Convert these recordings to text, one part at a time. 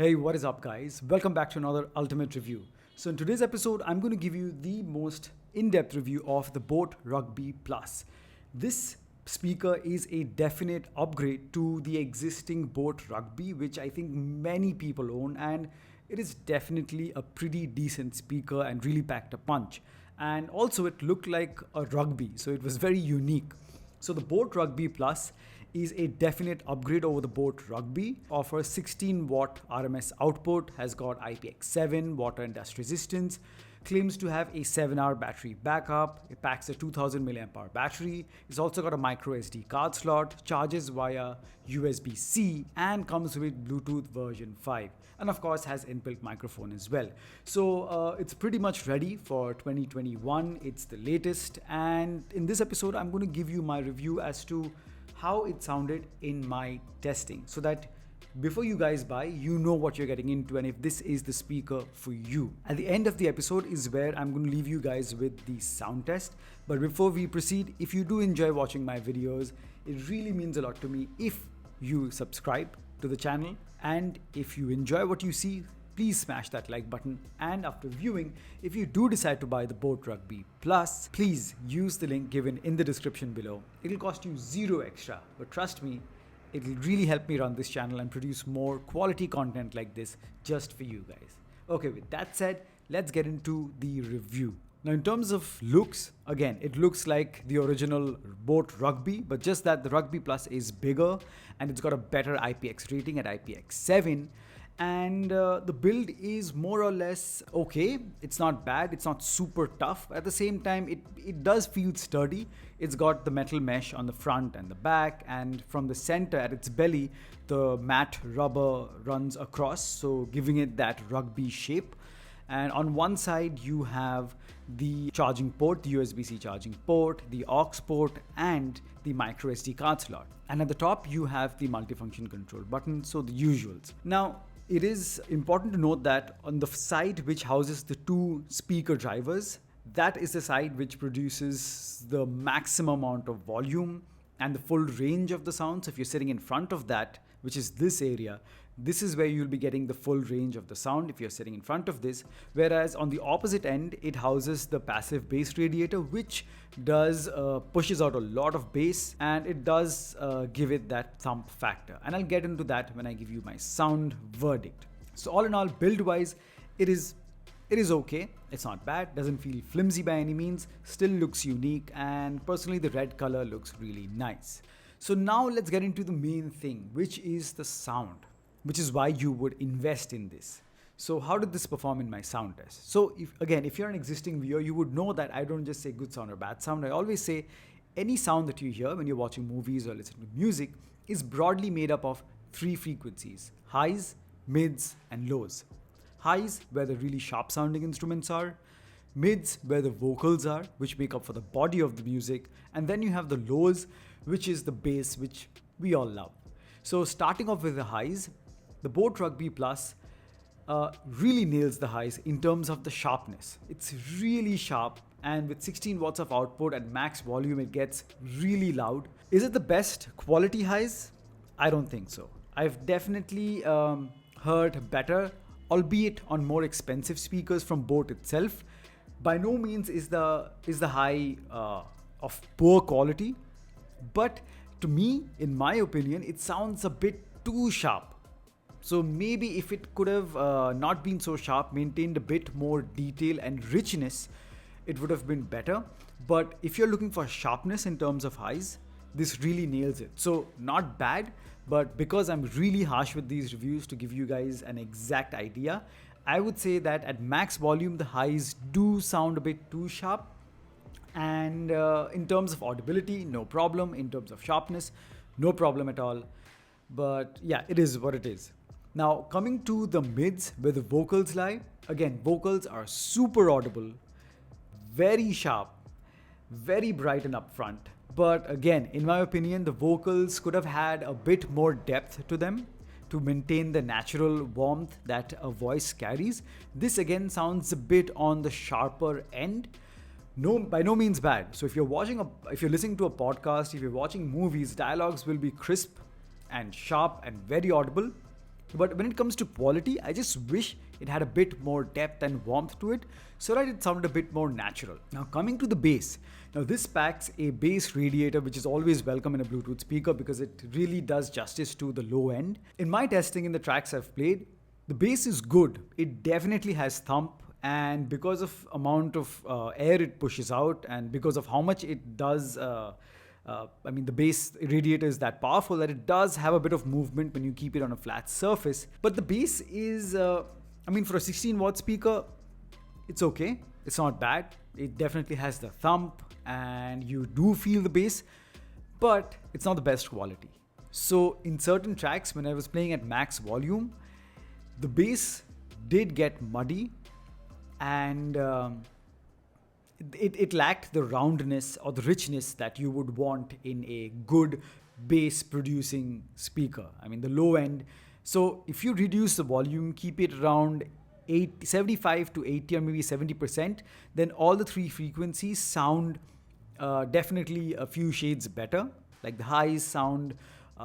Hey, what is up, guys? Welcome back to another Ultimate Review. So, in today's episode, I'm going to give you the most in depth review of the Boat Rugby Plus. This speaker is a definite upgrade to the existing Boat Rugby, which I think many people own, and it is definitely a pretty decent speaker and really packed a punch. And also, it looked like a rugby, so it was very unique. So the Boat Rugby Plus is a definite upgrade over the Boat Rugby. Offers 16 watt RMS output, has got IPX7 water and dust resistance, claims to have a 7-hour battery backup. It packs a 2000 milliamp hour battery. It's also got a micro SD card slot, charges via USB-C, and comes with Bluetooth version 5. And of course has inbuilt microphone as well. So it's pretty much ready for 2021. It's the latest, and in this episode I'm going to give you my review as to how it sounded in my testing, so that before you guys buy, you know what you're getting into and if this is the speaker for you. At the end of the episode is where I'm going to leave you guys with the sound test. But before we proceed, if you do enjoy watching my videos, it really means a lot to me if you subscribe to the channel, and if you enjoy what you see, please smash that like button. And after viewing, if you do decide to buy the Boat Rugby Plus, please use the link given in the description below. It'll cost you zero extra, but trust me, it'll really help me run this channel and produce more quality content like this just for you guys. Okay, with that said, let's get into the review. Now, in terms of looks, again, it looks like the original Boat Rugby, but just that the Rugby Plus is bigger and it's got a better IPX rating at IPX7. And the build is more or less okay. It's not bad, it's not super tough. At the same time, it does feel sturdy. It's got the metal mesh on the front and the back, and from the center at its belly, the matte rubber runs across, so giving it that rugby shape. And on one side you have the charging port, the USB-C charging port, the aux port, and the micro SD card slot. And at the top you have the multifunction control button, so the usuals. Now, it is important to note that on the side which houses the two speaker drivers, that is the side which produces the maximum amount of volume and the full range of the sound. So if you're sitting in front of that, which is this area, this is where you'll be getting the full range of the sound if you're sitting in front of this. Whereas on the opposite end, it houses the passive bass radiator, which does pushes out a lot of bass, and it does give it that thump factor. And I'll get into that when I give you my sound verdict. So all in all, build wise, it is okay. It's not bad, doesn't feel flimsy by any means, still looks unique, and personally the red color looks really nice. So now let's get into the main thing, which is the sound, which is why you would invest in this. So how did this perform in my sound test? So if you're an existing viewer, you would know that I don't just say good sound or bad sound. I always say any sound that you hear when you're watching movies or listening to music is broadly made up of 3 frequencies: highs, mids, and lows. Highs, where the really sharp sounding instruments are; mids, where the vocals are, which make up for the body of the music; and then you have the lows, which is the bass, which we all love. So starting off with the highs, the Boat Rugby Plus really nails the highs in terms of the sharpness. It's really sharp, and with 16 watts of output at max volume, it gets really loud. Is it the best quality highs? I don't think so. I've definitely heard better, albeit on more expensive speakers from Boat itself. By no means is the high of poor quality, but to me, in my opinion, it sounds a bit too sharp. So maybe if it could have not been so sharp, maintained a bit more detail and richness, it would have been better. But if you're looking for sharpness in terms of highs, this really nails it. So not bad, but because I'm really harsh with these reviews to give you guys an exact idea, I would say that at max volume, the highs do sound a bit too sharp. And in terms of audibility, no problem. In terms of sharpness, no problem at all. But yeah, it is what it is. Now, coming to the mids where the vocals lie, again, vocals are super audible, very sharp, very bright and upfront. But again, in my opinion, the vocals could have had a bit more depth to them to maintain the natural warmth that a voice carries. This again sounds a bit on the sharper end. No, by no means bad. So if you're listening to a podcast, if you're watching movies, dialogues will be crisp and sharp and very audible. But when it comes to quality, I just wish it had a bit more depth and warmth to it so that it sounded a bit more natural. Now coming to the bass. Now this packs a bass radiator which is always welcome in a Bluetooth speaker because it really does justice to the low end. In my testing in the tracks I've played, the bass is good. It definitely has thump, and because of amount of air it pushes out and because of how much it does the bass radiator is that powerful that it does have a bit of movement when you keep it on a flat surface. But the bass is, for a 16 watt speaker, it's okay. It's not bad. It definitely has the thump and you do feel the bass, but it's not the best quality. So in certain tracks, when I was playing at max volume, the bass did get muddy and it lacked the roundness or the richness that you would want in a good bass producing speaker. The low end. So if you reduce the volume, keep it around 75 to 80 or maybe 70%, then all the three frequencies sound definitely a few shades better. Like the highs sound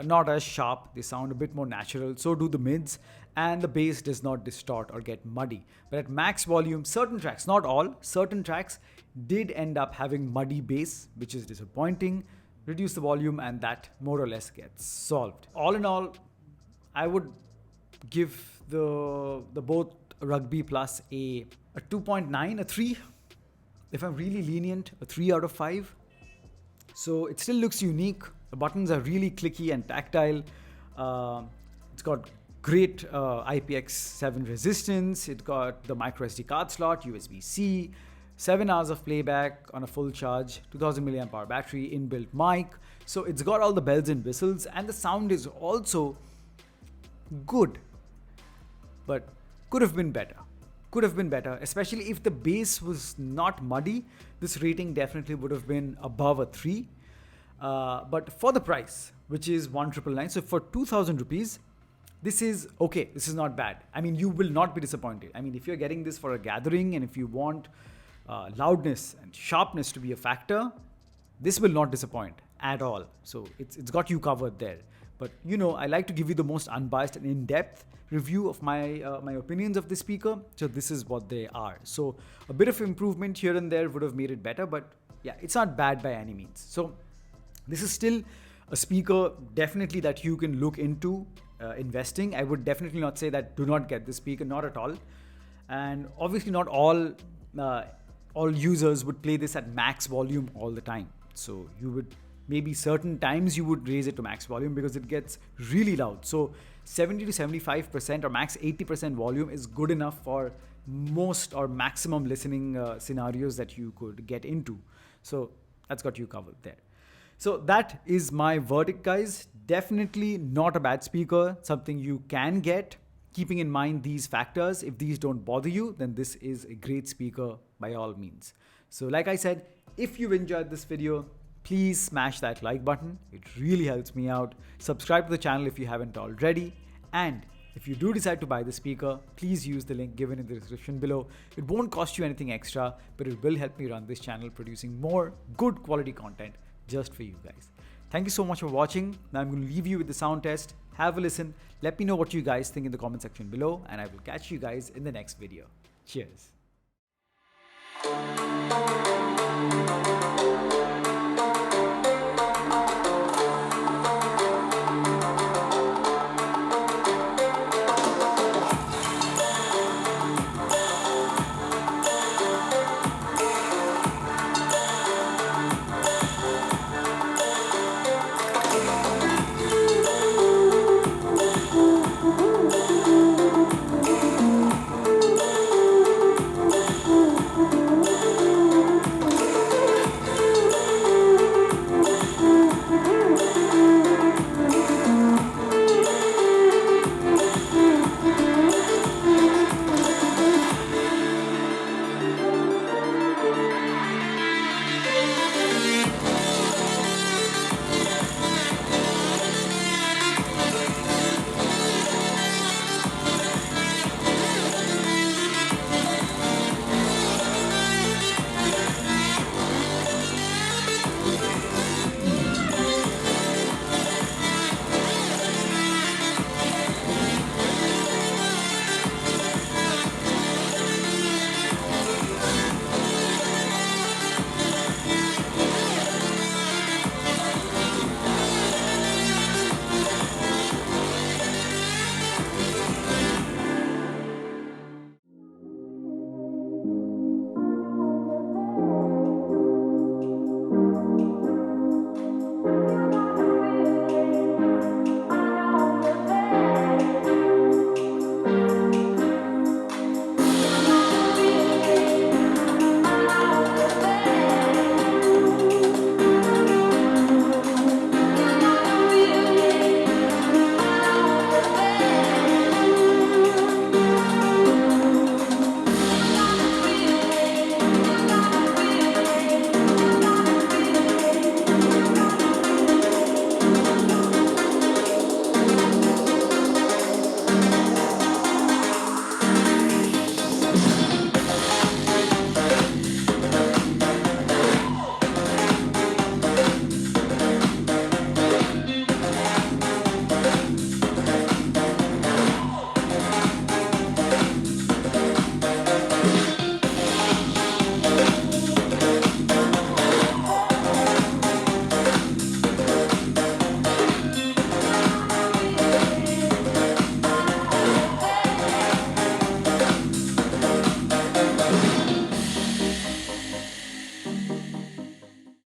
not as sharp, they sound a bit more natural, so do the mids, and the bass does not distort or get muddy. But at max volume, certain tracks, not all, certain tracks did end up having muddy bass, which is disappointing. Reduce the volume and that more or less gets solved. All in all, I would give the both Rugby Plus a 2.9, a 3. If I'm really lenient, a 3 out of 5. So it still looks unique. The buttons are really clicky and tactile. It's got great IPX7 resistance. It got the micro SD card slot, USB-C, 7 hours of playback on a full charge, 2000 milliamp hour battery, inbuilt mic. So it's got all the bells and whistles, and the sound is also good, but could have been better. Could have been better, especially if the bass was not muddy. This rating definitely would have been above a 3. But for the price, which is 1,999, so for 2,000 rupees, this is okay. This is not bad. You will not be disappointed. If you're getting this for a gathering and if you want loudness and sharpness to be a factor, this will not disappoint at all. So it's got you covered there. But I like to give you the most unbiased and in-depth review of my opinions of this speaker. So this is what they are. So a bit of improvement here and there would have made it better, but yeah, it's not bad by any means. So this is still a speaker definitely that you can look into investing. I would definitely not say that do not get this speaker, not at all. And obviously not all users would play this at max volume all the time. So you would maybe certain times you would raise it to max volume because it gets really loud. So 70 to 75% or max 80% volume is good enough for most or maximum listening scenarios that you could get into. So that's got you covered there. So that is my verdict, guys. Definitely not a bad speaker, something you can get. Keeping in mind these factors, if these don't bother you, then this is a great speaker by all means. So like I said, if you enjoyed this video, please smash that like button. It really helps me out. Subscribe to the channel if you haven't already. And if you do decide to buy the speaker, please use the link given in the description below. It won't cost you anything extra, but it will help me run this channel producing more good quality content just for you guys. Thank you so much for watching. Now I'm going to leave you with the sound test. Have a listen. Let me know what you guys think in the comment section below, and I will catch you guys in the next video. Cheers.